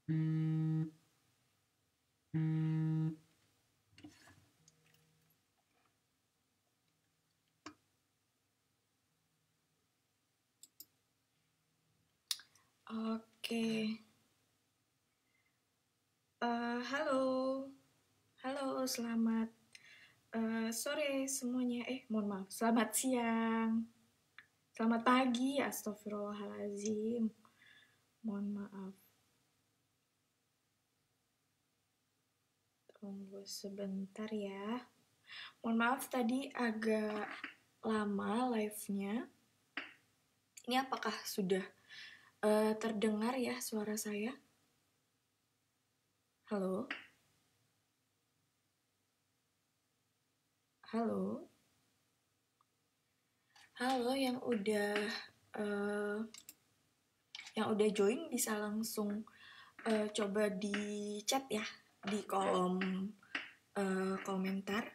Oke, halo, selamat sore semuanya. Mohon maaf, selamat siang, selamat pagi. Astagfirullahalazim. Mohon maaf. Tunggu sebentar ya. Mohon maaf tadi agak lama live-nya. Ini apakah sudah terdengar ya suara saya? Halo? Halo? Halo eh, yang udah join bisa langsung coba di chat ya di kolom komentar.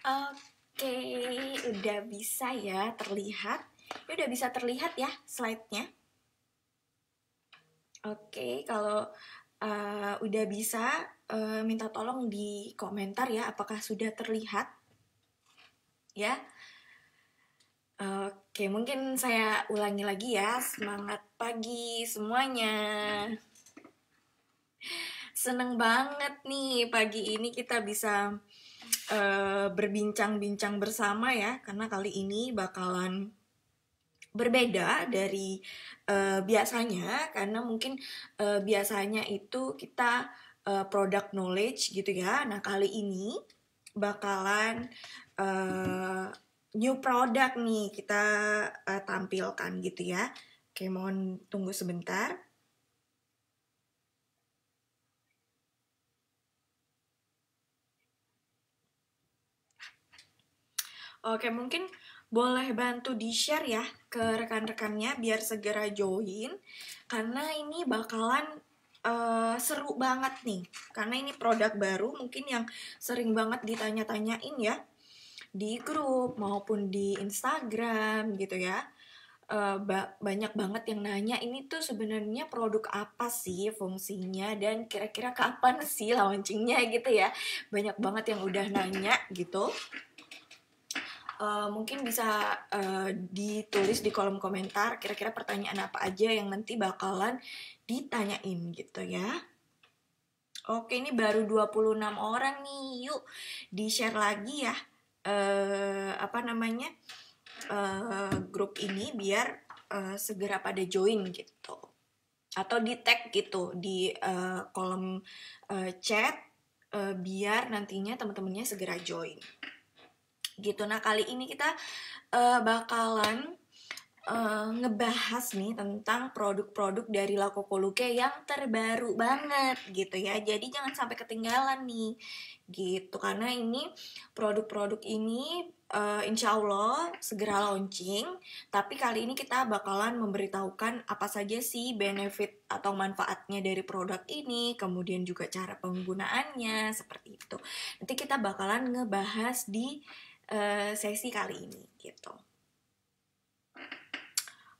Oke, udah bisa ya terlihat. Ya udah bisa terlihat ya slide-nya. Oke, kalau udah bisa minta tolong di komentar ya apakah sudah terlihat ya. Oke, mungkin saya ulangi lagi ya. Semangat pagi semuanya. Seneng banget nih pagi ini kita bisa berbincang-bincang bersama ya, karena kali ini bakalan berbeda dari biasanya, karena mungkin biasanya itu kita product knowledge gitu ya. Nah kali ini bakalan new product nih kita tampilkan gitu ya. Oke, mohon tunggu sebentar. Oke, mungkin boleh bantu di-share ya ke rekan-rekannya biar segera join. Karena ini bakalan seru banget nih. Karena ini produk baru mungkin yang sering banget ditanya-tanyain ya. Di grup maupun di Instagram gitu ya. Banyak banget yang nanya ini tuh sebenarnya produk apa sih fungsinya dan kira-kira kapan sih launchingnya gitu ya. Banyak banget yang udah nanya gitu. Mungkin bisa ditulis di kolom komentar kira-kira pertanyaan apa aja yang nanti bakalan ditanyain gitu ya. Oke, ini baru 26 orang nih. Yuk, di-share lagi ya. Apa namanya? Grup ini biar segera pada join gitu. Atau di tag gitu di kolom chat biar nantinya teman-temannya segera join gitu. Nah kali ini kita bakalan ngebahas nih tentang produk-produk dari La Cocoluche yang terbaru banget gitu ya. Jadi jangan sampai ketinggalan nih gitu, karena ini produk-produk ini insya Allah segera launching. Tapi kali ini kita bakalan memberitahukan apa saja sih benefit atau manfaatnya dari produk ini, kemudian juga cara penggunaannya seperti itu. Nanti kita bakalan ngebahas di sesi kali ini gitu.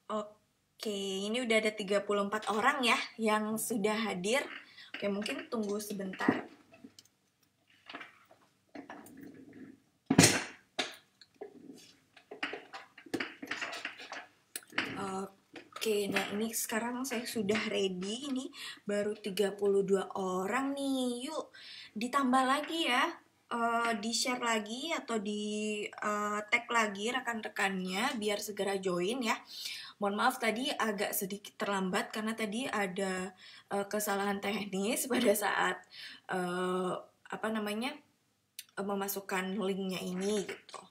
Oke, ini udah ada 34 orang ya yang sudah hadir. Oke, mungkin tunggu sebentar. Oke, Oke, nah ini sekarang saya sudah ready. Ini baru 32 orang nih. Yuk, ditambah lagi ya. Di-share lagi atau di tag lagi rekan-rekannya biar segera join ya. Mohon maaf tadi agak sedikit terlambat karena tadi ada kesalahan teknis pada saat memasukkan linknya ini gitu.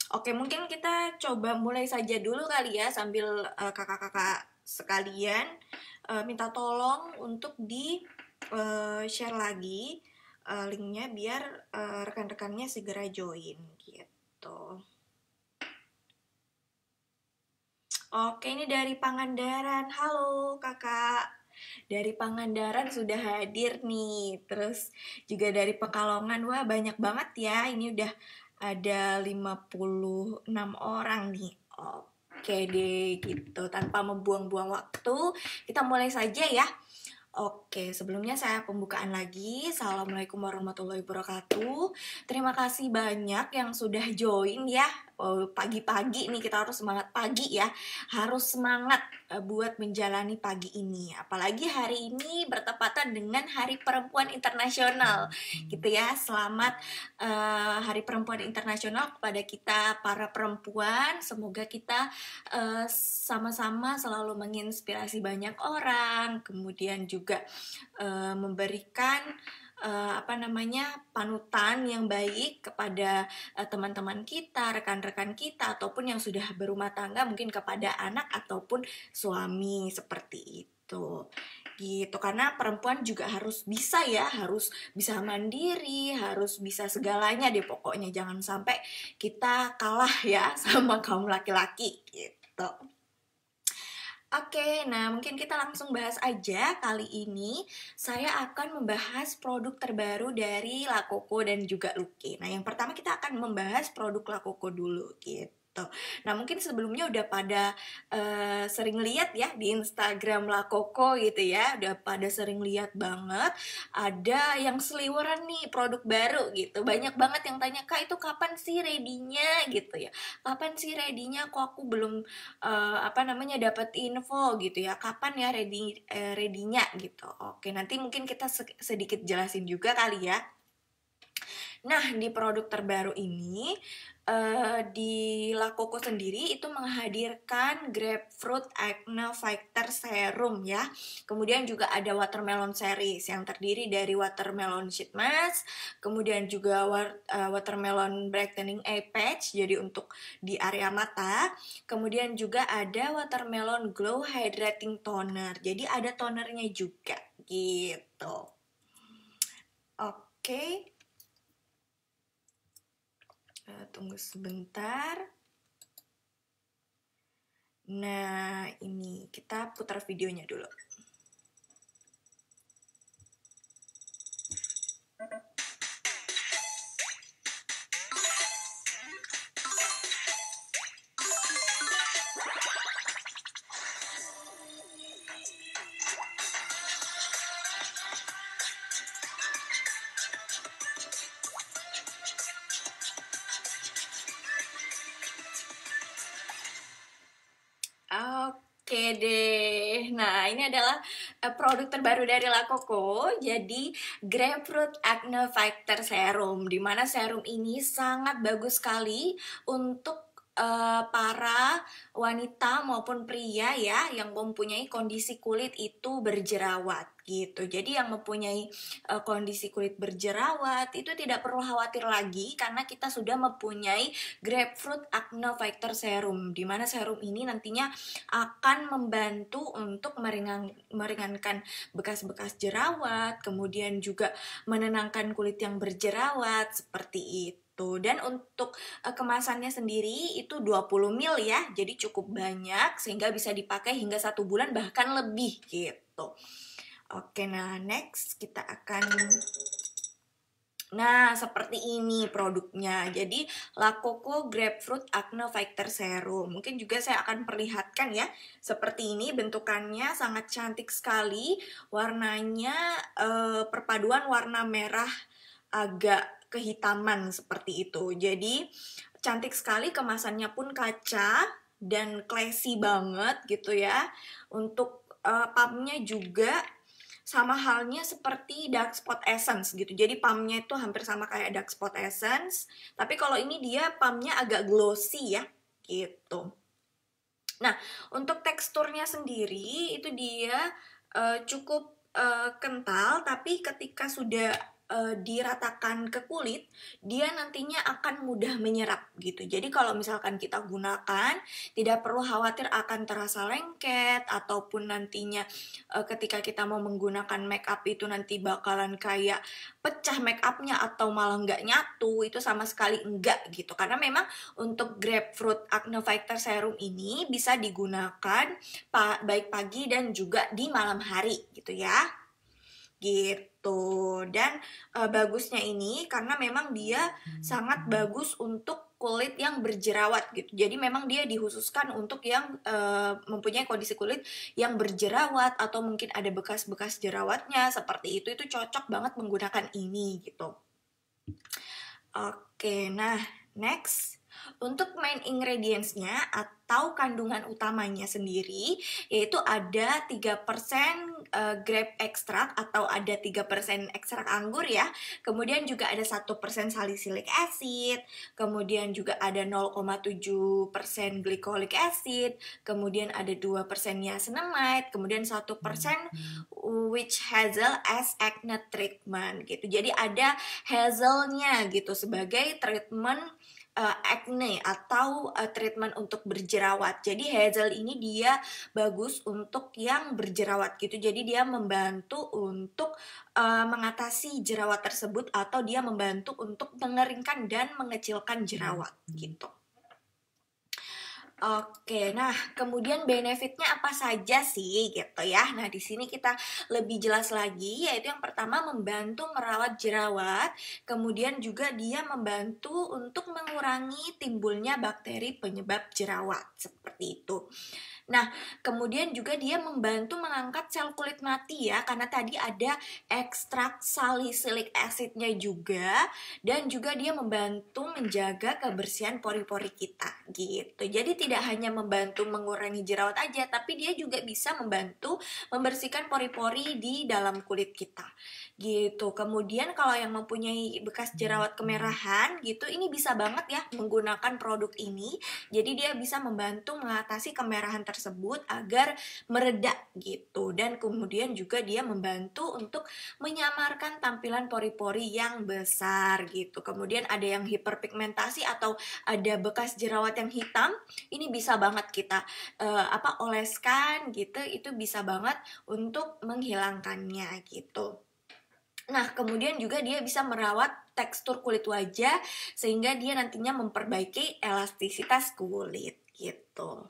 Oke, mungkin kita coba mulai saja dulu kali ya sambil kakak-kakak sekalian minta tolong untuk di share lagi linknya biar rekan-rekannya segera join gitu. Oke, ini dari Pangandaran. Halo kakak. Dari Pangandaran sudah hadir nih. Terus juga dari Pekalongan. Wah, banyak banget ya. Ini udah ada 56 orang nih. Oke deh gitu. Tanpa membuang-buang waktu, kita mulai saja ya. Oke, sebelumnya saya pembukaan lagi. Assalamualaikum warahmatullahi wabarakatuh. Terima kasih banyak yang sudah join ya. Pagi-pagi nih kita harus semangat pagi ya. Harus semangat buat menjalani pagi ini. Apalagi hari ini bertepatan dengan Hari Perempuan Internasional. Gitu ya. Selamat Hari Perempuan Internasional kepada kita para perempuan. Semoga kita sama-sama selalu menginspirasi banyak orang. Kemudian juga memberikan panutan yang baik kepada teman-teman kita, rekan-rekan kita, ataupun yang sudah berumah tangga, mungkin kepada anak ataupun suami, seperti itu gitu. Karena perempuan juga harus bisa ya, harus bisa mandiri, harus bisa segalanya deh pokoknya. Jangan sampai kita kalah ya sama kaum laki-laki gitu. Oke, nah mungkin kita langsung bahas aja. Kali ini saya akan membahas produk terbaru dari Lakoko dan juga Luki. Nah, yang pertama kita akan membahas produk Lakoko dulu gitu. Nah, mungkin sebelumnya udah pada sering lihat ya di Instagram Lakoko gitu ya. Udah pada sering lihat banget ada yang seliweran nih produk baru gitu. Banyak banget yang tanya, "Kak, itu kapan sih ready-nya?" gitu ya. "Kapan sih ready-nya? Kok aku belum dapat info gitu ya, kapan ya ready-nya gitu." Oke, nanti mungkin kita sedikit jelasin juga kali ya. Nah, di produk terbaru ini di Lakoko sendiri itu menghadirkan Grapefruit Acne Fighter Serum ya. Kemudian juga ada Watermelon Series yang terdiri dari Watermelon Sheet Mask, kemudian juga Watermelon Brightening Eye Patch jadi untuk di area mata. Kemudian juga ada Watermelon Glow Hydrating Toner. Jadi ada tonernya juga gitu. Oke. Tunggu sebentar. Nah, ini kita putar videonya dulu. Oke deh, nah ini adalah produk terbaru dari Lakoko. Jadi Grapefruit Acne Fighter Serum, dimana serum ini sangat bagus sekali untuk para wanita maupun pria ya yang mempunyai kondisi kulit itu berjerawat gitu. Jadi yang mempunyai kondisi kulit berjerawat itu tidak perlu khawatir lagi karena kita sudah mempunyai Grapefruit Acne Fighter Serum, di mana serum ini nantinya akan membantu untuk meringankan bekas-bekas jerawat, kemudian juga menenangkan kulit yang berjerawat seperti itu. Dan untuk kemasannya sendiri itu 20 ml ya, jadi cukup banyak sehingga bisa dipakai hingga 1 bulan bahkan lebih gitu. Oke, nah next kita akan seperti ini produknya. Jadi Lakoko Grapefruit Acne Fighter Serum. Mungkin juga saya akan perlihatkan ya. Seperti ini bentukannya sangat cantik sekali. Warnanya perpaduan warna merah agak kehitaman seperti itu. Jadi cantik sekali, kemasannya pun kaca. dan classy banget gitu ya. Untuk pumpnya juga sama halnya seperti Dark Spot Essence gitu. Jadi pumpnya itu hampir sama kayak Dark Spot Essence, tapi kalau ini dia pumpnya agak glossy ya, gitu. Nah, untuk teksturnya sendiri itu dia cukup kental, tapi ketika sudah diratakan ke kulit, dia nantinya akan mudah menyerap gitu. Jadi kalau misalkan kita gunakan, tidak perlu khawatir akan terasa lengket, ataupun nantinya ketika kita mau menggunakan make up itu nanti bakalan kayak pecah make upnya atau malah nggak nyatu, itu sama sekali enggak gitu. Karena memang untuk Grapefruit Acne Fighter Serum ini bisa digunakan baik pagi dan juga di malam hari gitu ya, gitu. Dan bagusnya ini karena memang dia sangat bagus untuk kulit yang berjerawat gitu. Jadi memang dia dikhususkan untuk yang mempunyai kondisi kulit yang berjerawat atau mungkin ada bekas-bekas jerawatnya seperti itu cocok banget menggunakan ini gitu. Oke, nah next. Untuk main ingredients-nya atau kandungan utamanya sendiri, yaitu ada 3% grape extract atau ada 3% ekstrak anggur ya. Kemudian juga ada 1% salicylic acid, kemudian juga ada 0,7% glycolic acid, kemudian ada 2% niacinamide, kemudian 1% witch hazel as acne treatment gitu. Jadi ada hazelnya gitu sebagai treatment acne atau treatment untuk berjerawat. Jadi hazel ini dia bagus untuk yang berjerawat gitu. Jadi dia membantu untuk mengatasi jerawat tersebut atau dia membantu untuk mengeringkan dan mengecilkan jerawat gitu. Oke, nah kemudian benefitnya apa saja sih gitu ya. Nah di sini kita lebih jelas lagi, yaitu yang pertama membantu merawat jerawat, kemudian juga dia membantu untuk mengurangi timbulnya bakteri penyebab jerawat seperti itu. Nah, kemudian juga dia membantu mengangkat sel kulit mati ya, karena tadi ada ekstrak salicylic acidnya juga, dan juga dia membantu menjaga kebersihan pori-pori kita gitu. Jadi tidak hanya membantu mengurangi jerawat aja, tapi dia juga bisa membantu membersihkan pori-pori di dalam kulit kita gitu. Kemudian kalau yang mempunyai bekas jerawat kemerahan gitu, ini bisa banget ya menggunakan produk ini. Jadi dia bisa membantu mengatasi kemerahan tersebut agar mereda gitu. Dan kemudian juga dia membantu untuk menyamarkan tampilan pori-pori yang besar gitu. Kemudian ada yang hiperpigmentasi atau ada bekas jerawat yang hitam, ini bisa banget kita oleskan gitu, itu bisa banget untuk menghilangkannya gitu. Nah, kemudian juga dia bisa merawat tekstur kulit wajah sehingga dia nantinya memperbaiki elastisitas kulit gitu.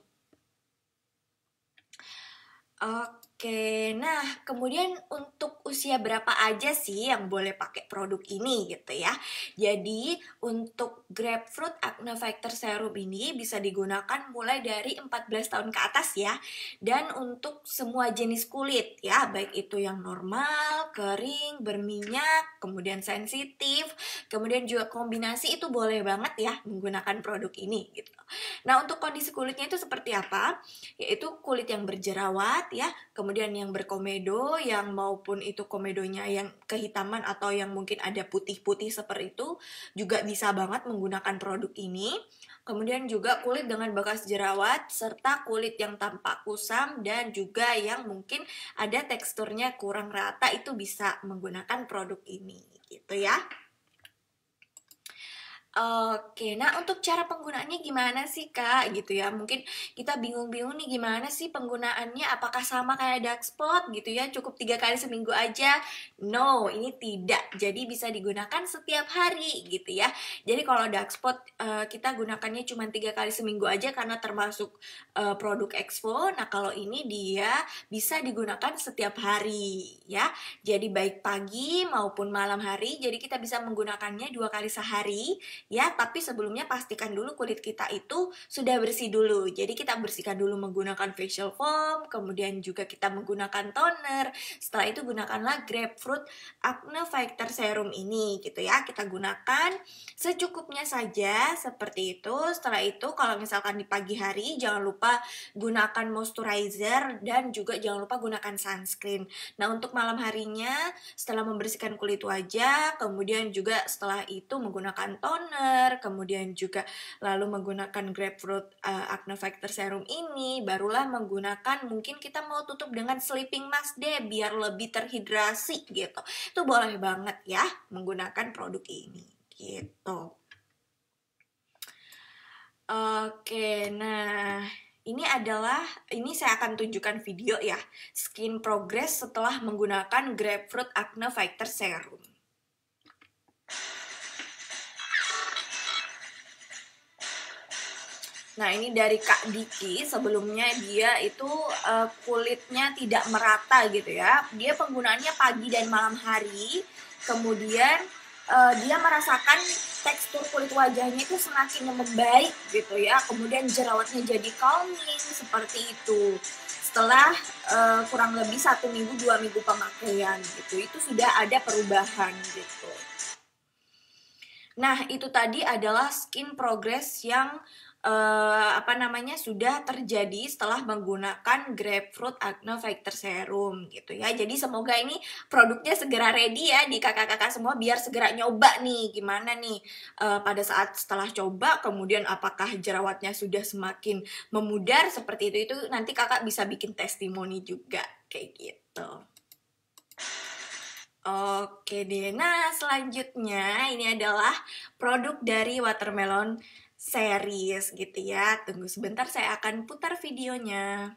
Oke, nah kemudian untuk usia berapa aja sih yang boleh pakai produk ini gitu ya. Jadi untuk Grapefruit Acne Fighter Serum ini bisa digunakan mulai dari 14 tahun ke atas ya. Dan untuk semua jenis kulit ya, baik itu yang normal, kering, berminyak, kemudian sensitif, kemudian juga kombinasi, itu boleh banget ya menggunakan produk ini gitu. Nah untuk kondisi kulitnya itu seperti apa? Yaitu kulit yang berjerawat ya, kemudian yang berkomedo, yang maupun itu komedonya yang kehitaman atau yang mungkin ada putih-putih seperti itu, juga bisa banget menggunakan produk ini. Kemudian juga kulit dengan bekas jerawat, serta kulit yang tampak kusam dan juga yang mungkin ada teksturnya kurang rata, itu bisa menggunakan produk ini gitu ya. Oke, nah untuk cara penggunaannya gimana sih Kak gitu ya. Mungkin kita bingung-bingung nih gimana sih penggunaannya, apakah sama kayak dark spot gitu ya, cukup 3 kali seminggu aja. No, ini tidak. Jadi bisa digunakan setiap hari gitu ya. Jadi kalau dark spot kita gunakannya cuma 3 kali seminggu aja karena termasuk produk Exfo. Nah kalau ini dia bisa digunakan setiap hari ya. Jadi baik pagi maupun malam hari. Jadi kita bisa menggunakannya 2 kali sehari. ya. Tapi sebelumnya pastikan dulu kulit kita itu sudah bersih dulu. Jadi kita bersihkan dulu menggunakan facial foam, kemudian juga kita menggunakan toner. Setelah itu gunakanlah grapefruit acne fighter serum ini gitu ya. Kita gunakan secukupnya saja seperti itu. Setelah itu kalau misalkan di pagi hari jangan lupa gunakan moisturizer dan juga jangan lupa gunakan sunscreen. Nah, untuk malam harinya setelah membersihkan kulit wajah, kemudian juga setelah itu menggunakan toner, kemudian juga lalu menggunakan grapefruit acne fighter serum ini, barulah menggunakan, mungkin kita mau tutup dengan sleeping mask deh biar lebih terhidrasi gitu. Itu boleh banget ya menggunakan produk ini gitu. Oke, nah ini saya akan tunjukkan video ya, skin progress setelah menggunakan grapefruit acne fighter serum. Nah, ini dari Kak Diki. Sebelumnya dia itu kulitnya tidak merata gitu ya. Dia penggunaannya pagi dan malam hari. Kemudian dia merasakan tekstur kulit wajahnya itu semakin membaik gitu ya. Kemudian jerawatnya jadi calming seperti itu. Setelah kurang lebih 1 minggu 2 minggu pemakaian gitu, itu sudah ada perubahan gitu. Nah, itu tadi adalah skin progress yang sudah terjadi setelah menggunakan grapefruit acne fighter serum gitu ya. Jadi semoga ini produknya segera ready ya di kakak-kakak semua biar segera nyoba nih gimana nih pada saat setelah coba, kemudian apakah jerawatnya sudah semakin memudar seperti itu nanti kakak bisa bikin testimoni juga kayak gitu. Oke deh, nah selanjutnya ini adalah produk dari Watermelon series gitu ya. Tunggu sebentar, saya akan putar videonya.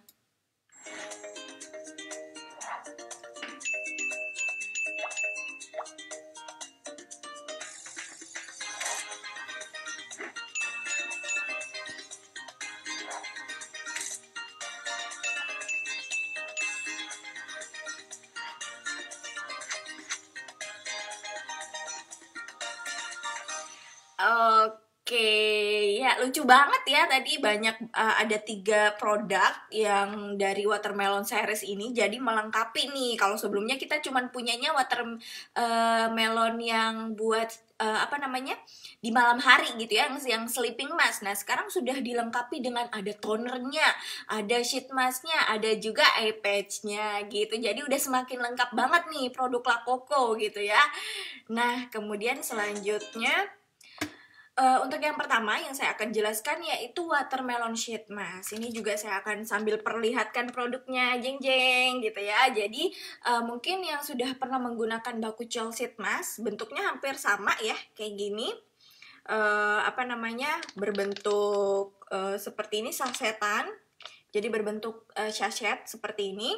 Oke, ya lucu banget ya tadi banyak ada 3 produk yang dari Watermelon series ini, jadi melengkapi nih. Kalau sebelumnya kita cuma punyanya Watermelon yang buat di malam hari gitu ya, yang sleeping mask. Nah sekarang sudah dilengkapi dengan ada tonernya, ada sheet masknya, ada juga eye patchnya gitu. Jadi udah semakin lengkap banget nih produk La Coco gitu ya. Nah kemudian selanjutnya untuk yang pertama yang saya akan jelaskan yaitu Watermelon Sheet Mask. Ini juga saya akan sambil perlihatkan produknya, jeng-jeng gitu ya. Jadi mungkin yang sudah pernah menggunakan Bakuchiol Sheet Mask, bentuknya hampir sama ya, kayak gini. Berbentuk seperti ini, sasetan. Jadi berbentuk sachet seperti ini.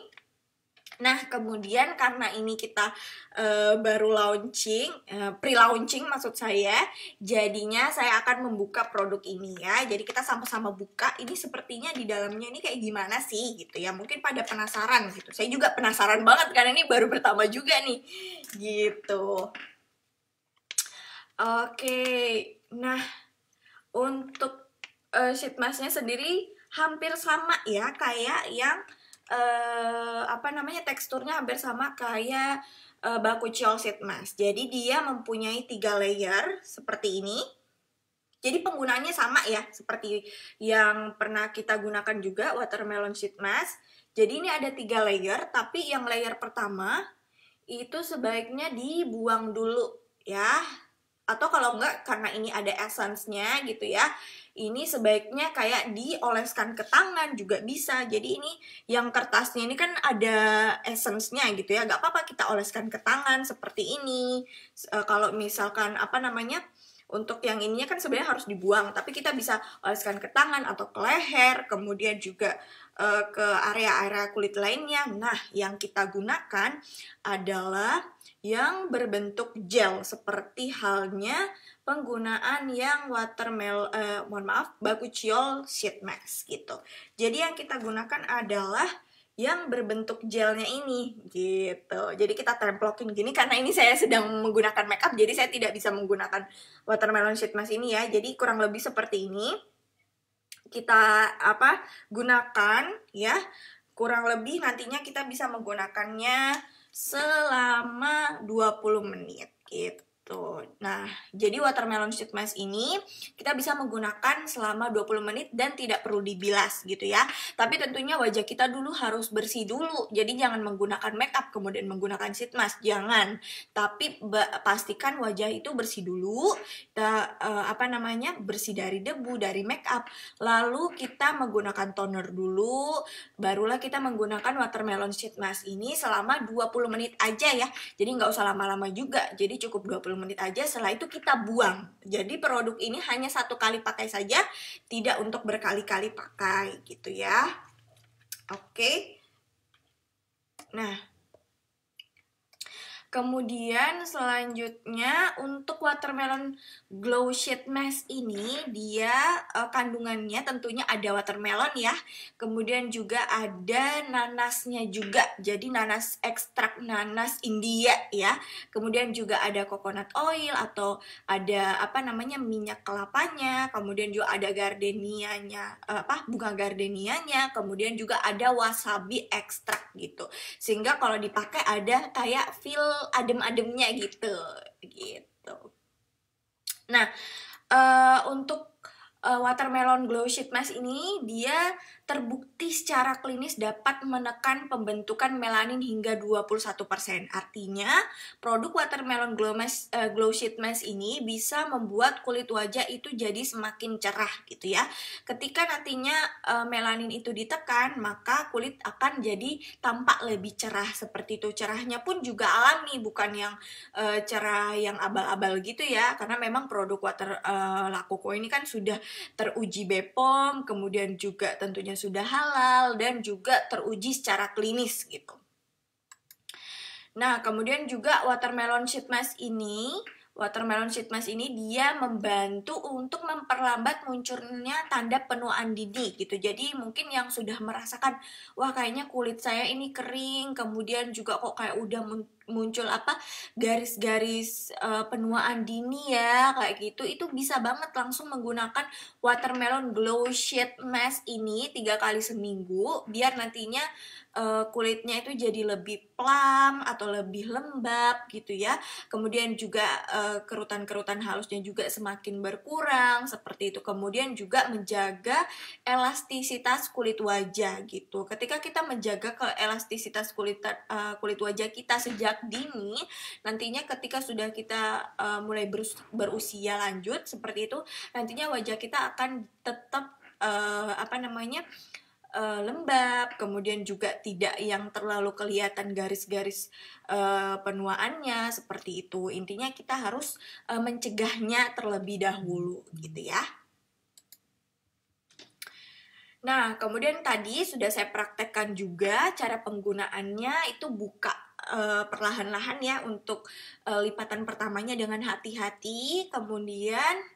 Nah, kemudian karena ini kita baru launching, pre-launching maksud saya, jadinya saya akan membuka produk ini ya. Jadi kita sama-sama buka, ini sepertinya di dalamnya ini kayak gimana sih gitu ya. Mungkin pada penasaran gitu. Saya juga penasaran banget karena ini baru pertama juga nih. Gitu. Oke, nah untuk sheet masknya sendiri hampir sama ya kayak yang teksturnya hampir sama kayak Bakuchiol Sheet Mask. Jadi dia mempunyai 3 layer seperti ini. Jadi penggunaannya sama ya, seperti yang pernah kita gunakan juga Watermelon Sheet Mask. Jadi ini ada 3 layer, tapi yang layer pertama itu sebaiknya dibuang dulu ya. Atau kalau enggak, karena ini ada essence-nya gitu ya, ini sebaiknya kayak dioleskan ke tangan juga bisa. Jadi ini yang kertasnya ini kan ada essence-nya gitu ya, gak apa-apa kita oleskan ke tangan seperti ini. Kalau misalkan untuk yang ininya kan sebenarnya harus dibuang, tapi kita bisa oleskan ke tangan atau ke leher, kemudian juga ke area-area kulit lainnya. Nah, yang kita gunakan adalah yang berbentuk gel seperti halnya penggunaan yang Bakuchiol Sheet Mask gitu. Jadi yang kita gunakan adalah yang berbentuk gelnya ini gitu. Jadi kita templokin gini, karena ini saya sedang menggunakan makeup jadi saya tidak bisa menggunakan watermelon sheet mask ini ya. Jadi kurang lebih seperti ini kita gunakan ya. Kurang lebih nantinya kita bisa menggunakannya selama 20 menit gitu. Nah, jadi watermelon sheet mask ini kita bisa menggunakan selama 20 menit dan tidak perlu dibilas gitu ya. Tapi tentunya wajah kita dulu harus bersih dulu. Jadi jangan menggunakan makeup kemudian menggunakan sheet mask, jangan. Tapi pastikan wajah itu bersih dulu, bersih dari debu, dari makeup. Lalu kita menggunakan toner dulu, barulah kita menggunakan watermelon sheet mask ini selama 20 menit aja ya. Jadi nggak usah lama-lama juga, jadi cukup 20 menit aja, setelah itu kita buang. Jadi produk ini hanya 1 kali pakai saja, tidak untuk berkali-kali pakai gitu ya. Oke. Nah, kemudian selanjutnya untuk watermelon glow sheet mask ini dia kandungannya tentunya ada watermelon ya. Kemudian juga ada nanasnya juga. Jadi nanas, ekstrak nanas India ya. Kemudian juga ada coconut oil atau ada minyak kelapanya. Kemudian juga ada gardenianya, bunga gardenianya. Kemudian juga ada wasabi ekstrak gitu. Sehingga kalau dipakai ada kayak feel adem-ademnya gitu. Nah, untuk watermelon glow sheet mask ini dia terbukti secara klinis dapat menekan pembentukan melanin hingga 21%. Artinya, produk watermelon glow sheet mask ini bisa membuat kulit wajah itu jadi semakin cerah gitu ya. Ketika nantinya melanin itu ditekan, maka kulit akan jadi tampak lebih cerah seperti itu. Cerahnya pun juga alami, bukan yang cerah yang abal-abal gitu ya. Karena memang produk La Coco ini kan sudah teruji BPOM, kemudian juga tentunya sudah halal dan juga teruji secara klinis gitu. Nah, kemudian juga watermelon sheet mask ini dia membantu untuk memperlambat munculnya tanda penuaan dini gitu. Jadi mungkin yang sudah merasakan, wah kayaknya kulit saya ini kering, kemudian juga kok kayak udah muncul garis-garis penuaan dini ya kayak gitu, itu bisa banget langsung menggunakan watermelon glow sheet mask ini 3 kali seminggu biar nantinya kulitnya itu jadi lebih plump atau lebih lembab gitu ya. Kemudian juga kerutan-kerutan halusnya juga semakin berkurang seperti itu. Kemudian juga menjaga elastisitas kulit wajah gitu. Ketika kita menjaga elastisitas kulit wajah kita sejak dini, nantinya ketika sudah kita mulai berusia lanjut seperti itu, nantinya wajah kita akan tetap lembab, kemudian juga tidak yang terlalu kelihatan garis-garis penuaannya seperti itu. Intinya kita harus mencegahnya terlebih dahulu gitu ya. Nah, kemudian tadi sudah saya praktekkan juga cara penggunaannya itu buka perlahan-lahan ya untuk lipatan pertamanya dengan hati-hati, kemudian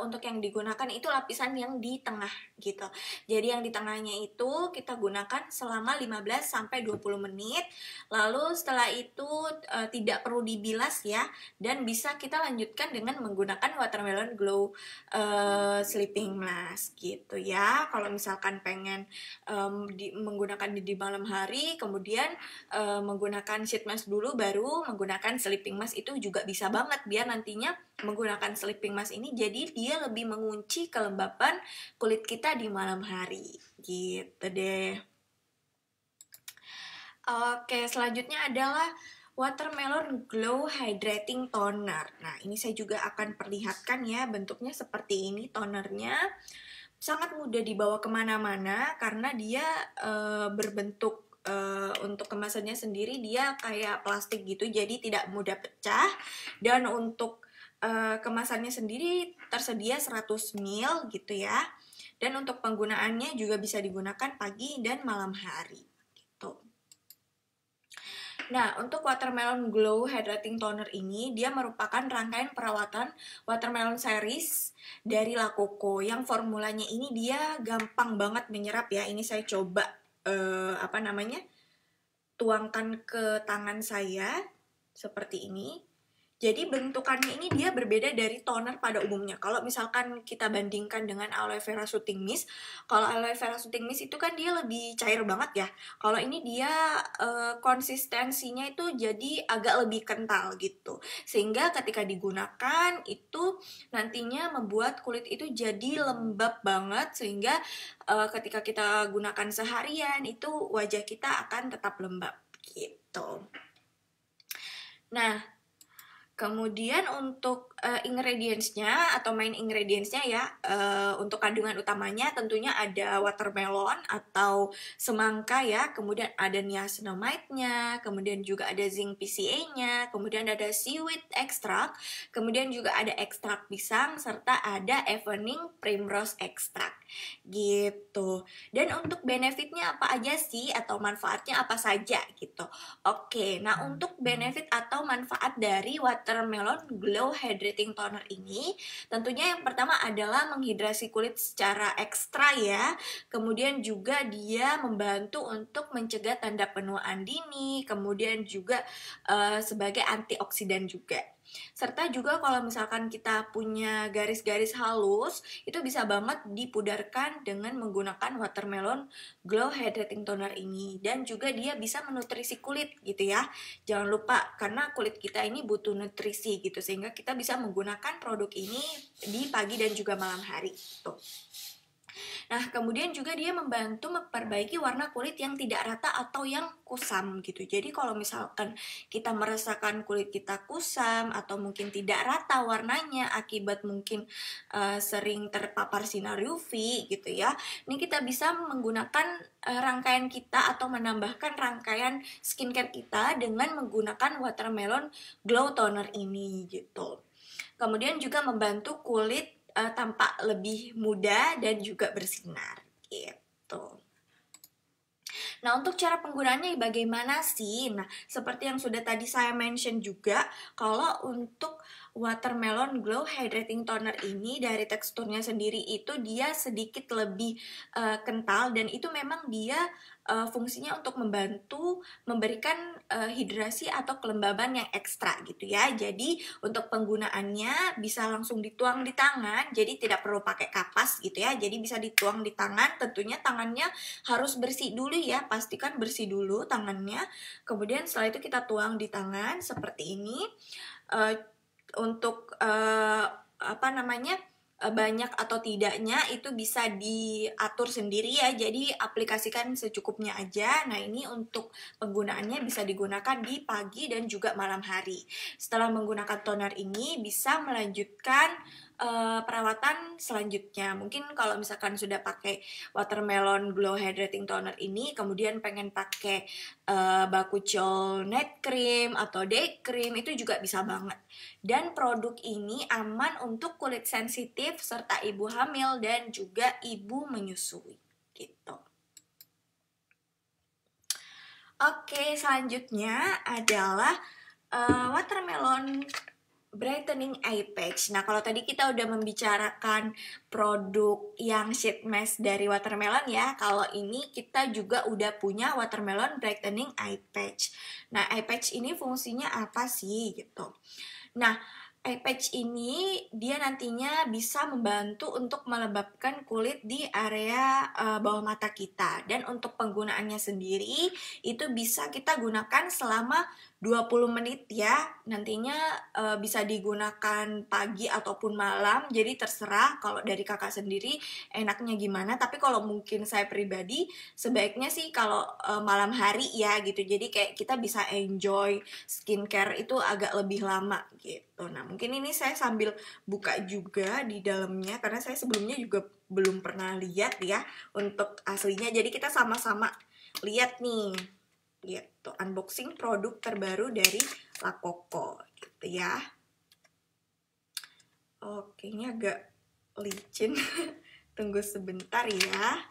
untuk yang digunakan itu lapisan yang di tengah gitu. Jadi yang di tengahnya itu kita gunakan selama 15-20 menit. Lalu setelah itu tidak perlu dibilas ya, dan bisa kita lanjutkan dengan menggunakan watermelon glow sleeping mask gitu ya. Kalau misalkan pengen menggunakan di malam hari, kemudian menggunakan sheet mask dulu baru menggunakan sleeping mask, itu juga bisa banget biar nantinya menggunakan sleeping mask ini jadi dia lebih mengunci kelembapan kulit kita di malam hari gitu deh. Oke, selanjutnya adalah watermelon glow hydrating toner. Nah, ini saya juga akan perlihatkan ya, bentuknya seperti ini tonernya. Sangat mudah dibawa kemana-mana karena dia berbentuk untuk kemasannya sendiri dia kayak plastik gitu, jadi tidak mudah pecah. Dan untuk kemasannya sendiri tersedia 100 ml gitu ya. Dan untuk penggunaannya juga bisa digunakan pagi dan malam hari gitu. Nah, untuk watermelon glow hydrating toner ini dia merupakan rangkaian perawatan watermelon series dari La Coco. Yang formulanya ini dia gampang banget menyerap ya. Ini saya coba apa namanya, tuangkan ke tangan saya seperti ini. Jadi bentukannya ini dia berbeda dari toner pada umumnya. Kalau misalkan kita bandingkan dengan aloe vera soothing mist, kalau aloe vera soothing mist itu kan dia lebih cair banget ya. Kalau ini dia konsistensinya itu jadi agak lebih kental gitu. Sehingga ketika digunakan itu nantinya membuat kulit itu jadi lembab banget, sehingga ketika kita gunakan seharian itu wajah kita akan tetap lembab gitu. Nah, kemudian untuk ingredients-nya atau main ingredients-nya ya, untuk kandungan utamanya tentunya ada watermelon atau semangka ya, kemudian ada niacinamide-nya, kemudian juga ada zinc PCA-nya, kemudian ada seaweed extract, kemudian juga ada ekstrak pisang, serta ada evening primrose extract gitu. Dan untuk benefitnya apa aja sih atau manfaatnya apa saja gitu. Oke, nah untuk benefit atau manfaat dari watermelon glow hydrating toner ini, tentunya yang pertama adalah menghidrasi kulit secara ekstra ya. Kemudian juga dia membantu untuk mencegah tanda penuaan dini, kemudian juga sebagai antioksidan juga. Serta juga kalau misalkan kita punya garis-garis halus, itu bisa banget dipudarkan dengan menggunakan watermelon glow hydrating toner ini. Dan juga dia bisa menutrisi kulit gitu ya. Jangan lupa, karena kulit kita ini butuh nutrisi gitu, sehingga kita bisa menggunakan produk ini di pagi dan juga malam hari. Tuh. Nah, kemudian juga dia membantu memperbaiki warna kulit yang tidak rata atau yang kusam gitu. Jadi kalau misalkan kita merasakan kulit kita kusam atau mungkin tidak rata warnanya akibat mungkin sering terpapar sinar UV gitu ya. Ini kita bisa menggunakan rangkaian kita atau menambahkan rangkaian skincare kita dengan menggunakan watermelon glow toner ini gitu. Kemudian juga membantu kulit tampak lebih muda dan juga bersinar gitu. Nah, untuk cara penggunaannya bagaimana sih? Nah, seperti yang sudah tadi saya mention juga, kalau untuk watermelon glow hydrating toner ini dari teksturnya sendiri itu dia sedikit lebih kental, dan itu memang dia fungsinya untuk membantu memberikan hidrasi atau kelembaban yang ekstra gitu ya. Jadi untuk penggunaannya bisa langsung dituang di tangan, jadi tidak perlu pakai kapas gitu ya. Jadi bisa dituang di tangan, tentunya tangannya harus bersih dulu ya, pastikan bersih dulu tangannya. Kemudian setelah itu kita tuang di tangan seperti ini. Untuk apa namanya, banyak atau tidaknya itu bisa diatur sendiri ya, jadi aplikasikan secukupnya aja. Nah, ini untuk penggunaannya bisa digunakan di pagi dan juga malam hari. Setelah menggunakan toner ini bisa melanjutkan perawatan selanjutnya. Mungkin kalau misalkan sudah pakai watermelon glow hydrating toner ini, kemudian pengen pakai Bakuchiol night cream atau day cream, itu juga bisa banget. Dan produk ini aman untuk kulit sensitif serta ibu hamil dan juga ibu menyusui gitu. Oke, selanjutnya adalah watermelon brightening eye patch. Nah, kalau tadi kita udah membicarakan produk yang sheet mask dari watermelon ya, kalau ini kita juga udah punya watermelon brightening eye patch. Nah, eye patch ini fungsinya apa sih gitu? Nah, eye patch ini dia nantinya bisa membantu untuk melembabkan kulit di area bawah mata kita. Dan untuk penggunaannya sendiri itu bisa kita gunakan selama 20 menit ya. Nantinya bisa digunakan pagi ataupun malam. Jadi terserah kalau dari kakak sendiri enaknya gimana. Tapi kalau mungkin saya pribadi sebaiknya sih kalau malam hari ya gitu. Jadi kayak kita bisa enjoy skincare itu agak lebih lama gitu. Nah, mungkin ini saya sambil buka juga di dalamnya karena saya sebelumnya juga belum pernah lihat ya untuk aslinya. Jadi kita sama-sama lihat nih. Gitu, unboxing produk terbaru dari La Coco gitu ya. Oke, ini agak licin. Tunggu sebentar ya.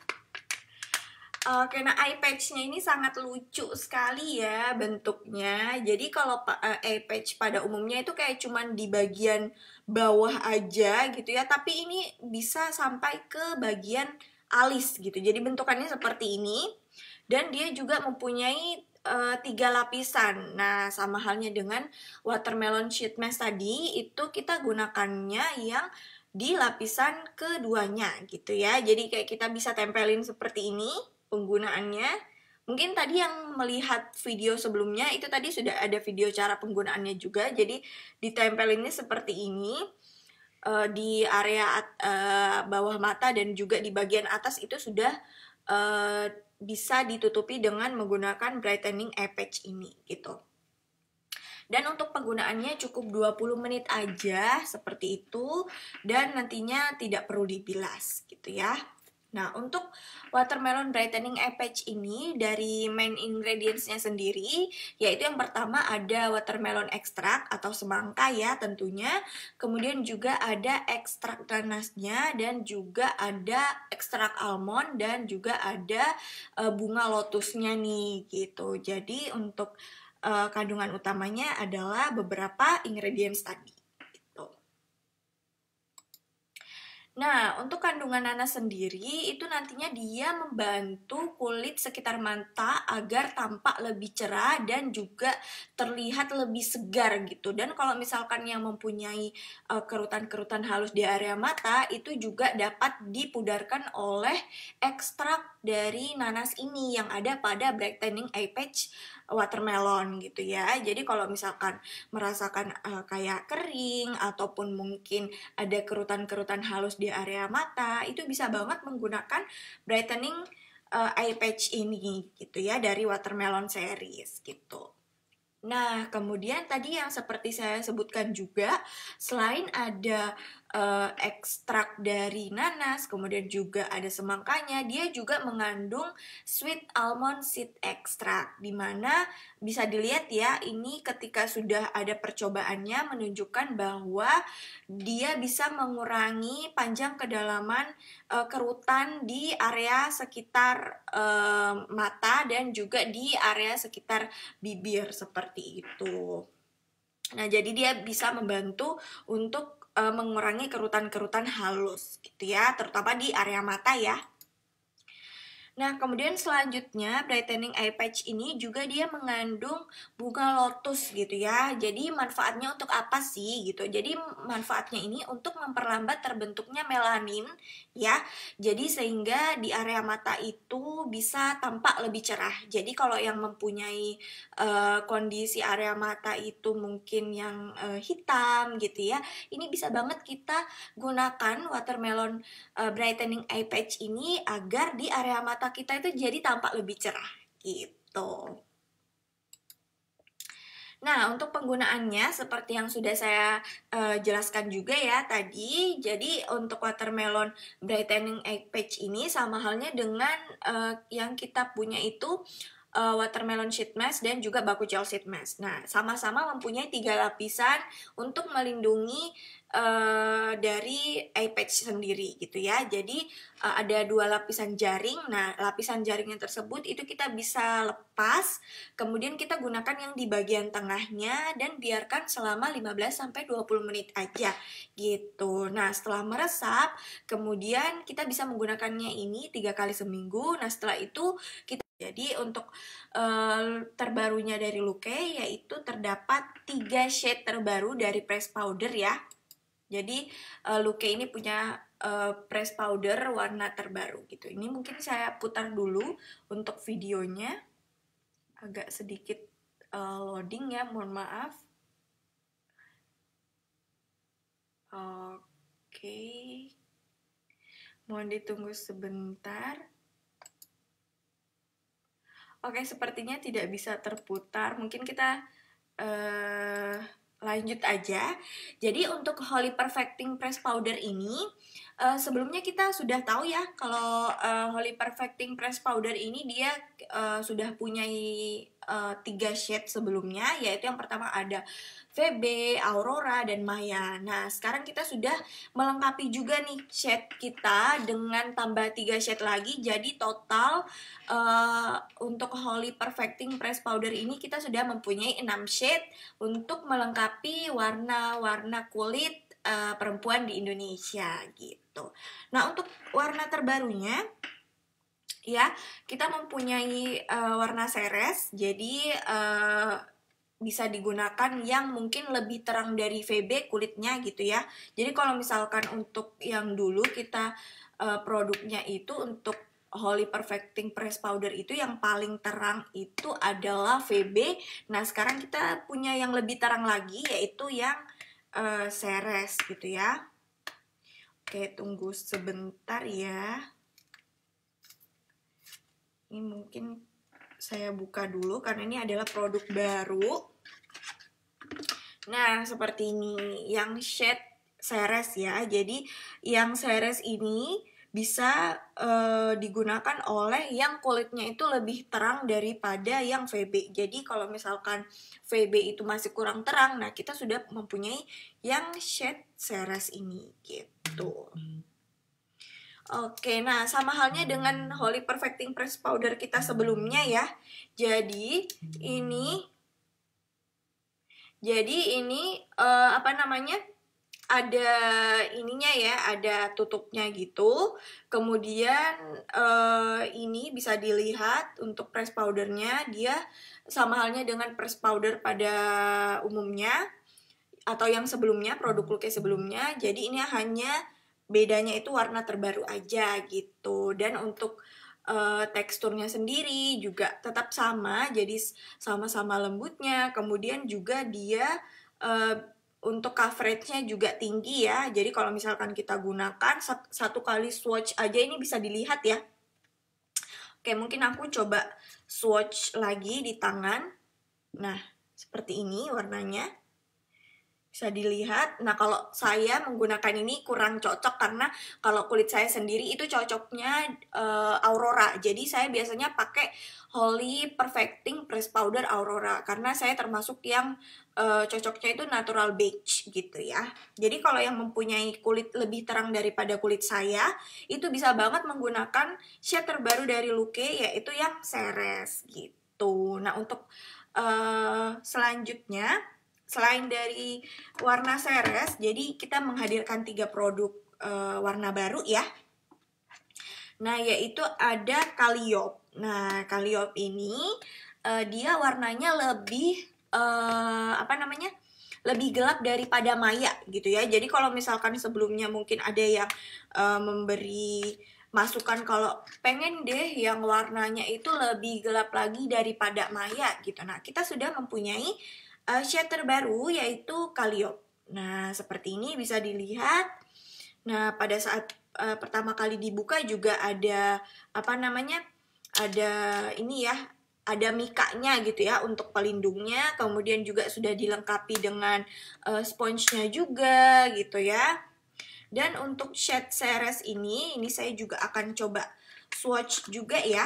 Oke, nah eye patch-nya ini sangat lucu sekali ya bentuknya. Jadi kalau eye patch pada umumnya itu kayak cuman di bagian bawah aja gitu ya, tapi ini bisa sampai ke bagian alis gitu. Jadi bentukannya seperti ini. dan dia juga mempunyai 3 lapisan. Nah, sama halnya dengan watermelon sheet mask tadi, itu kita gunakannya yang di lapisan keduanya gitu ya. Jadi kayak kita bisa tempelin seperti ini penggunaannya. Mungkin tadi yang melihat video sebelumnya itu tadi sudah ada video cara penggunaannya juga. Jadi ditempelinnya seperti ini di area bawah mata dan juga di bagian atas itu sudah bisa ditutupi dengan menggunakan brightening eye patch ini gitu. Dan untuk penggunaannya cukup 20 menit aja seperti itu, dan nantinya tidak perlu dibilas gitu ya. Nah, untuk watermelon brightening eye patch ini dari main ingredients-nya sendiri, yaitu yang pertama ada watermelon extract atau semangka ya tentunya, kemudian juga ada ekstrak nanasnya, dan juga ada ekstrak almond, dan juga ada bunga lotusnya nih gitu. Jadi untuk kandungan utamanya adalah beberapa ingredients tadi. Nah, untuk kandungan nanas sendiri itu nantinya dia membantu kulit sekitar mata agar tampak lebih cerah dan juga terlihat lebih segar gitu. Dan kalau misalkan yang mempunyai kerutan-kerutan halus di area mata itu juga dapat dipudarkan oleh ekstrak dari nanas ini yang ada pada brightening eye patch watermelon gitu ya. Jadi kalau misalkan merasakan kayak kering ataupun mungkin ada kerutan-kerutan halus di area mata, itu bisa banget menggunakan brightening eye patch ini gitu ya dari watermelon series gitu. Nah, kemudian tadi yang seperti saya sebutkan juga, selain ada ekstrak dari nanas, kemudian juga ada semangkanya, dia juga mengandung sweet almond seed extract, dimana bisa dilihat ya, ini ketika sudah ada percobaannya menunjukkan bahwa dia bisa mengurangi panjang kedalaman kerutan di area sekitar mata dan juga di area sekitar bibir seperti itu. Nah, jadi dia bisa membantu untuk mengurangi kerutan-kerutan halus gitu ya, terutama di area mata ya. Nah, kemudian selanjutnya brightening eye patch ini juga dia mengandung bunga lotus gitu ya. Jadi manfaatnya untuk apa sih gitu? Jadi manfaatnya ini untuk memperlambat terbentuknya melanin ya. Jadi sehingga di area mata itu bisa tampak lebih cerah. Jadi kalau yang mempunyai kondisi area mata itu mungkin yang hitam gitu ya, ini bisa banget kita gunakan watermelon brightening eye patch ini agar di area mata kita itu jadi tampak lebih cerah gitu. Nah, untuk penggunaannya seperti yang sudah saya jelaskan juga ya tadi. Jadi untuk watermelon brightening eye patch ini sama halnya dengan yang kita punya itu watermelon sheet mask dan juga baku gel sheet mask. Nah, sama-sama mempunyai 3 lapisan untuk melindungi dari eye patch sendiri gitu ya. Jadi ada 2 lapisan jaring. Nah, lapisan jaringnya tersebut itu kita bisa lepas, kemudian kita gunakan yang di bagian tengahnya dan biarkan selama 15-20 menit aja gitu. Nah, setelah meresap, kemudian kita bisa menggunakannya ini 3 kali seminggu. Nah, setelah itu kita jadi untuk terbarunya dari Luke yaitu terdapat 3 shade terbaru dari press powder ya. Jadi Luke ini punya press powder warna terbaru gitu. Ini mungkin saya putar dulu untuk videonya. Agak sedikit loading ya, mohon maaf. Oke. Mohon ditunggu sebentar. Oke, sepertinya tidak bisa terputar. Mungkin kita lanjut aja. Jadi untuk Holy Perfecting Press Powder ini sebelumnya kita sudah tahu ya kalau Holy Perfecting Press Powder ini dia sudah punya 3 shade sebelumnya, yaitu yang pertama ada VB, Aurora, dan Maya. Nah, sekarang kita sudah melengkapi juga nih shade kita dengan tambah 3 shade lagi. Jadi total untuk Holy Perfecting Press Powder ini kita sudah mempunyai 6 shade untuk melengkapi warna-warna kulit perempuan di Indonesia gitu. Nah, untuk warna terbarunya ya, kita mempunyai warna ceres, jadi bisa digunakan yang mungkin lebih terang dari VB kulitnya gitu ya. Jadi kalau misalkan untuk yang dulu kita produknya itu untuk Holy Perfecting Press Powder itu yang paling terang itu adalah VB. Nah sekarang kita punya yang lebih terang lagi yaitu yang ceres gitu ya. Oke, tunggu sebentar ya. Ini mungkin saya buka dulu karena ini adalah produk baru. Nah, seperti ini yang shade ceres ya. Jadi yang ceres ini bisa digunakan oleh yang kulitnya itu lebih terang daripada yang VB. Jadi kalau misalkan VB itu masih kurang terang, nah kita sudah mempunyai yang shade ceres ini gitu. Oke, nah sama halnya dengan Holy Perfecting Press Powder kita sebelumnya ya. Jadi ini apa namanya? Ada ininya ya, ada tutupnya gitu. Kemudian ini bisa dilihat untuk press powdernya, dia sama halnya dengan press powder pada umumnya atau yang sebelumnya, produk Luke sebelumnya. Jadi ini hanya bedanya itu warna terbaru aja gitu. Dan untuk teksturnya sendiri juga tetap sama, jadi sama-sama lembutnya. Kemudian juga dia untuk coveragenya juga tinggi ya. Jadi kalau misalkan kita gunakan satu kali swatch aja ini bisa dilihat ya. Oke, mungkin aku coba swatch lagi di tangan. Nah, seperti ini warnanya. Bisa dilihat. Nah, kalau saya menggunakan ini kurang cocok karena kalau kulit saya sendiri itu cocoknya Aurora. Jadi saya biasanya pakai Holy Perfecting Press Powder Aurora karena saya termasuk yang cocoknya itu natural beige gitu ya. Jadi kalau yang mempunyai kulit lebih terang daripada kulit saya, itu bisa banget menggunakan shade terbaru dari Luke yaitu yang ceres gitu. Nah, untuk selanjutnya selain dari warna ceres, jadi kita menghadirkan 3 produk warna baru ya. Nah, yaitu ada Calliope. Nah, Calliope ini dia warnanya lebih apa namanya? Lebih gelap daripada Maya gitu ya. Jadi kalau misalkan sebelumnya mungkin ada yang memberi masukan kalau pengen deh yang warnanya itu lebih gelap lagi daripada Maya gitu. Nah, kita sudah mempunyai shade terbaru yaitu Calliope. Nah, seperti ini bisa dilihat. Nah, pada saat pertama kali dibuka juga ada apa namanya? Ada ini ya, ada mikanya gitu ya untuk pelindungnya. Kemudian juga sudah dilengkapi dengan sponge-nya juga gitu ya. Dan untuk shade ceres ini saya juga akan coba swatch juga ya.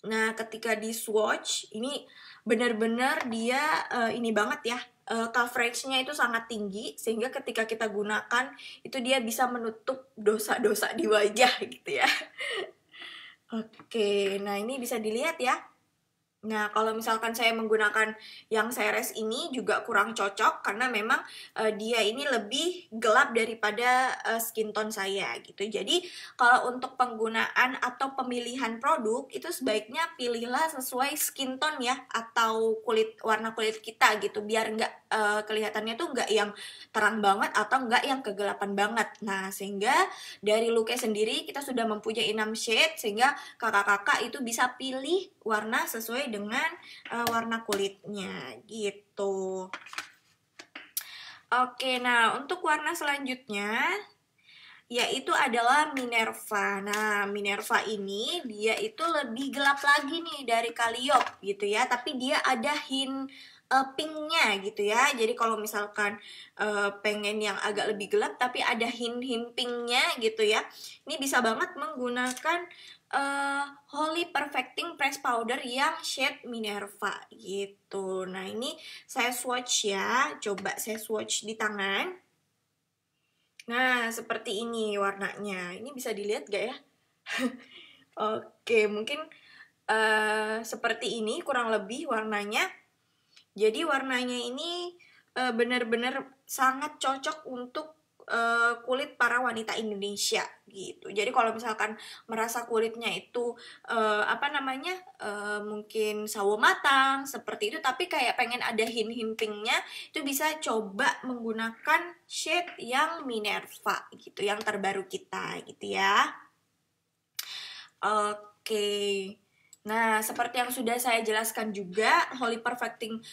Nah, ketika di swatch ini benar-benar dia ini banget ya, coveragenya itu sangat tinggi sehingga ketika kita gunakan itu dia bisa menutup dosa-dosa di wajah gitu ya. Oke, nah ini bisa dilihat ya. Nah, kalau misalkan saya menggunakan yang ceres ini juga kurang cocok karena memang dia ini lebih gelap daripada skin tone saya gitu. Jadi, kalau untuk penggunaan atau pemilihan produk itu sebaiknya pilihlah sesuai skin tone ya atau warna kulit kita gitu biar nggak kelihatannya tuh nggak yang terang banget atau nggak yang kegelapan banget. Nah, sehingga dari Luke sendiri kita sudah mempunyai 6 shade sehingga kakak-kakak itu bisa pilih warna sesuai dengan warna kulitnya gitu. Oke, nah untuk warna selanjutnya yaitu adalah Minerva. Nah, Minerva ini dia itu lebih gelap lagi nih dari Calliope gitu ya, tapi dia ada hint pinknya gitu ya. Jadi kalau misalkan pengen yang agak lebih gelap tapi ada hint pinknya gitu ya, ini bisa banget menggunakan Holy Perfecting Press Powder yang shade Minerva gitu. Nah, ini saya swatch ya, coba saya swatch di tangan. Nah, seperti ini warnanya. Ini bisa dilihat gak ya? Oke, mungkin seperti ini kurang lebih warnanya. Jadi warnanya ini benar-benar sangat cocok untuk kulit para wanita Indonesia gitu. Jadi kalau misalkan merasa kulitnya itu mungkin sawo matang seperti itu, tapi kayak pengen ada hint-hint pinknya, itu bisa coba menggunakan shade yang Minerva gitu, yang terbaru kita gitu ya. Oke. Nah, seperti yang sudah saya jelaskan juga, Holy Perfecting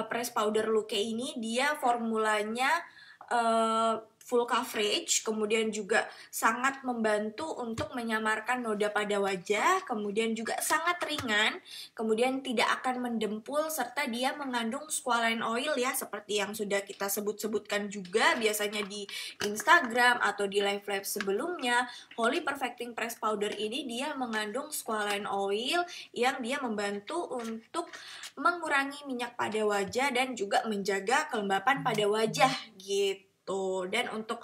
Press Powder Look ini dia formulanya full coverage, kemudian juga sangat membantu untuk menyamarkan noda pada wajah, kemudian juga sangat ringan, kemudian tidak akan mendempul, serta dia mengandung squalane oil ya, seperti yang sudah kita sebut-sebutkan juga biasanya di Instagram atau di live-live sebelumnya. Holy Perfecting Press Powder ini dia mengandung squalane oil yang dia membantu untuk mengurangi minyak pada wajah dan juga menjaga kelembapan pada wajah gitu. Dan untuk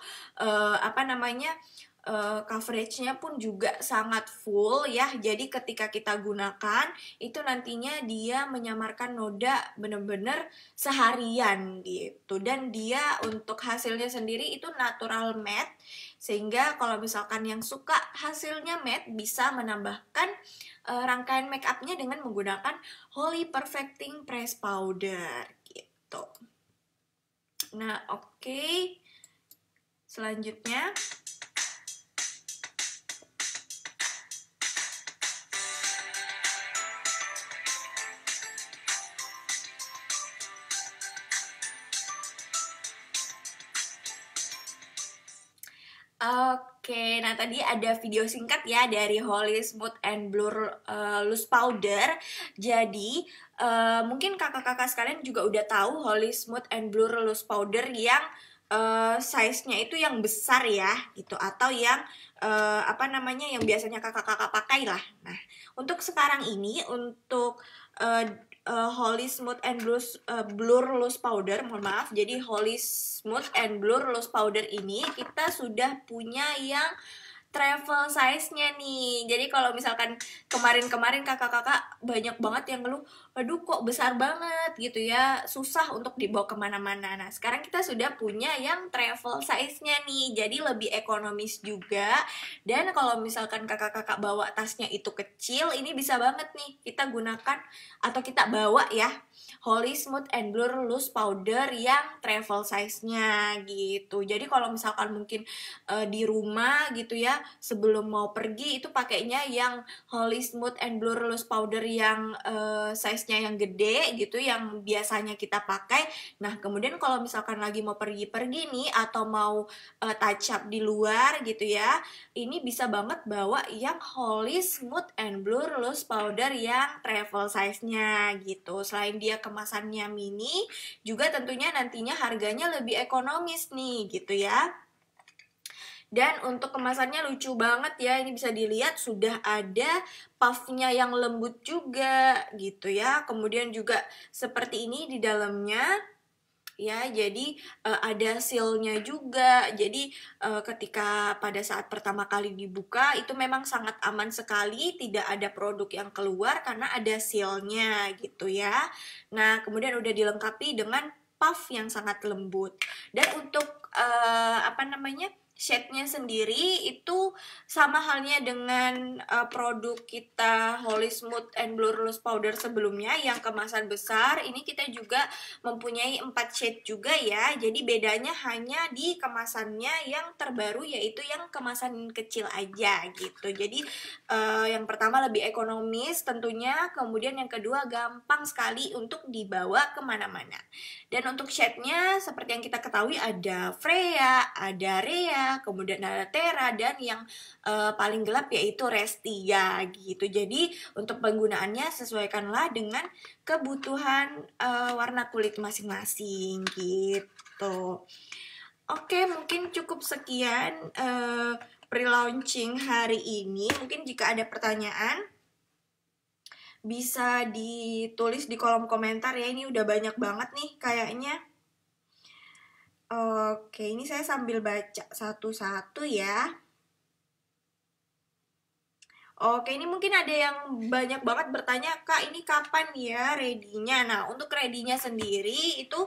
coveragenya pun juga sangat full ya. Jadi ketika kita gunakan itu nantinya dia menyamarkan noda bener-bener seharian gitu. Dan dia untuk hasilnya sendiri itu natural matte, sehingga kalau misalkan yang suka hasilnya matte bisa menambahkan rangkaian make upnya dengan menggunakan Holy Perfecting Press Powder gitu. Nah, oke. Selanjutnya Oke, nah tadi ada video singkat ya dari Holy Smooth and Blur Loose Powder. Jadi mungkin kakak-kakak sekalian juga udah tahu Holy Smooth and Blur Loose Powder yang size-nya itu yang besar ya gitu, atau yang yang biasanya kakak-kakak pakai lah. Nah, untuk sekarang ini untuk Holy Smooth and Blur Loose Powder, mohon maaf. Jadi Holy Smooth and Blur Loose Powder ini kita sudah punya yang travel size-nya nih. Jadi kalau misalkan kemarin-kemarin kakak-kakak banyak banget yang ngeluh, aduh kok besar banget gitu ya, susah untuk dibawa kemana-mana. Nah sekarang kita sudah punya yang travel size-nya nih, jadi lebih ekonomis juga. Dan kalau misalkan kakak-kakak bawa tasnya itu kecil, ini bisa banget nih kita gunakan atau kita bawa ya Holy Smooth and Blur Loose Powder yang travel size-nya gitu. Jadi kalau misalkan mungkin di rumah gitu ya, sebelum mau pergi itu pakainya yang Holy Smooth and Blur Loose Powder yang size-nya yang gede gitu, yang biasanya kita pakai. Nah kemudian kalau misalkan lagi mau pergi-pergi nih atau mau touch up di luar gitu ya, ini bisa banget bawa yang Holy Smooth and Blur Loose Powder yang travel size-nya gitu. Selain dia kemasannya mini, juga tentunya nantinya harganya lebih ekonomis nih gitu ya. Dan untuk kemasannya lucu banget ya, ini bisa dilihat sudah ada puffnya yang lembut juga gitu ya. Kemudian juga seperti ini di dalamnya ya, jadi ada sealnya juga. Jadi ketika pada saat pertama kali dibuka itu memang sangat aman sekali, tidak ada produk yang keluar karena ada sealnya gitu ya. Nah kemudian udah dilengkapi dengan puff yang sangat lembut. Dan untuk shade-nya sendiri itu sama halnya dengan produk kita Holy Smooth and Blur Loose Powder sebelumnya yang kemasan besar. Ini kita juga mempunyai 4 shade juga ya. Jadi bedanya hanya di kemasannya yang terbaru, yaitu yang kemasan kecil aja gitu. Jadi yang pertama lebih ekonomis tentunya, kemudian yang kedua gampang sekali untuk dibawa kemana-mana. Dan untuk shade-nya seperti yang kita ketahui ada Freya, ada Rhea, kemudian ada Terra, dan yang paling gelap yaitu Restia gitu. Jadi untuk penggunaannya sesuaikanlah dengan kebutuhan warna kulit masing-masing gitu. Oke, mungkin cukup sekian pre-launching hari ini. Mungkin jika ada pertanyaan bisa ditulis di kolom komentar ya. Ini udah banyak banget nih kayaknya. Oke, ini saya sambil baca satu-satu ya. Oke, ini mungkin ada yang banyak banget bertanya, Kak, ini kapan ya ready-nya? Nah, untuk ready-nya sendiri itu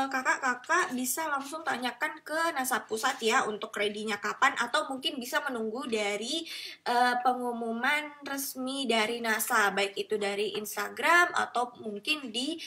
kakak-kakak bisa langsung tanyakan ke NASA Pusat ya untuk ready-nya kapan, atau mungkin bisa menunggu dari pengumuman resmi dari NASA, baik itu dari Instagram atau mungkin di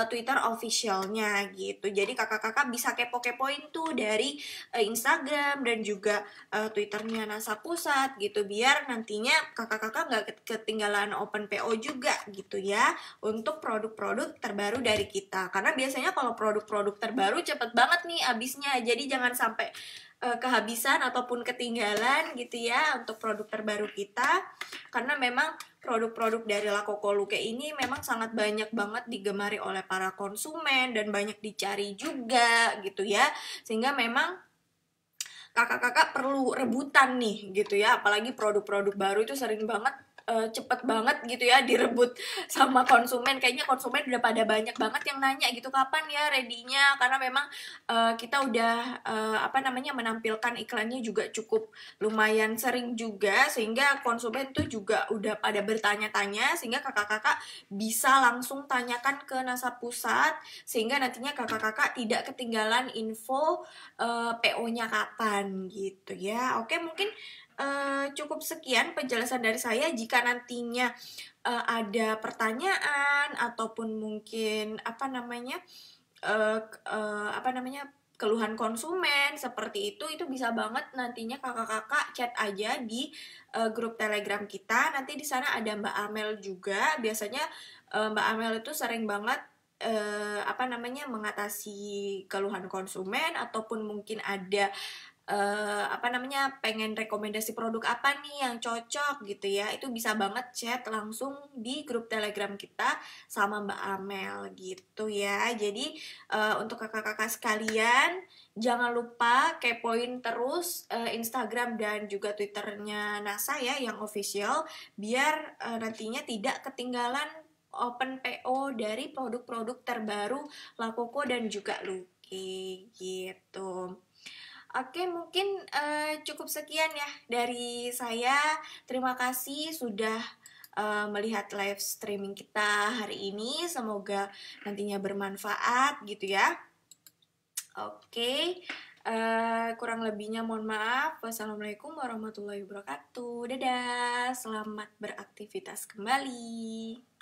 Twitter official-nya gitu. Jadi kakak-kakak bisa kepo-kepoin tuh dari Instagram dan juga Twitternya NASA Pusat gitu, biar nantinya kakak-kakak nggak ketinggalan open PO juga gitu ya untuk produk-produk terbaru dari kita, karena biasanya kalau produk-produk terbaru cepet banget nih habisnya, jadi jangan sampai kehabisan ataupun ketinggalan gitu ya untuk produk terbaru kita, karena memang produk-produk dari La Coco Luke ini memang sangat banyak banget digemari oleh para konsumen dan banyak dicari juga gitu ya, sehingga memang kakak-kakak perlu rebutan nih gitu ya, apalagi produk-produk baru itu sering banget cepet banget gitu ya direbut sama konsumen. Kayaknya konsumen udah pada banyak banget yang nanya gitu kapan ya ready-nya, karena memang kita udah apa namanya menampilkan iklannya juga cukup lumayan sering juga, sehingga konsumen tuh juga udah pada bertanya-tanya, sehingga kakak-kakak bisa langsung tanyakan ke NASA Pusat, sehingga nantinya kakak-kakak tidak ketinggalan info PO-nya kapan gitu ya. Oke, mungkin cukup sekian penjelasan dari saya. Jika nantinya ada pertanyaan ataupun mungkin apa namanya keluhan konsumen seperti itu bisa banget nantinya kakak-kakak chat aja di grup Telegram kita. Nanti di sana ada Mbak Amel juga. Biasanya Mbak Amel itu sering banget apa namanya mengatasi keluhan konsumen, ataupun mungkin ada apa namanya pengen rekomendasi produk apa nih yang cocok gitu ya, itu bisa banget chat langsung di grup Telegram kita sama Mbak Amel gitu ya. Jadi untuk kakak-kakak sekalian jangan lupa kepoin terus Instagram dan juga Twitternya NASA ya yang official, biar nantinya tidak ketinggalan open PO dari produk-produk terbaru La Coco dan juga Lucky gitu. Oke, mungkin cukup sekian ya dari saya. Terima kasih sudah melihat live streaming kita hari ini. Semoga nantinya bermanfaat gitu ya. Oke, kurang lebihnya mohon maaf. Wassalamualaikum warahmatullahi wabarakatuh. Dadah, selamat beraktivitas kembali.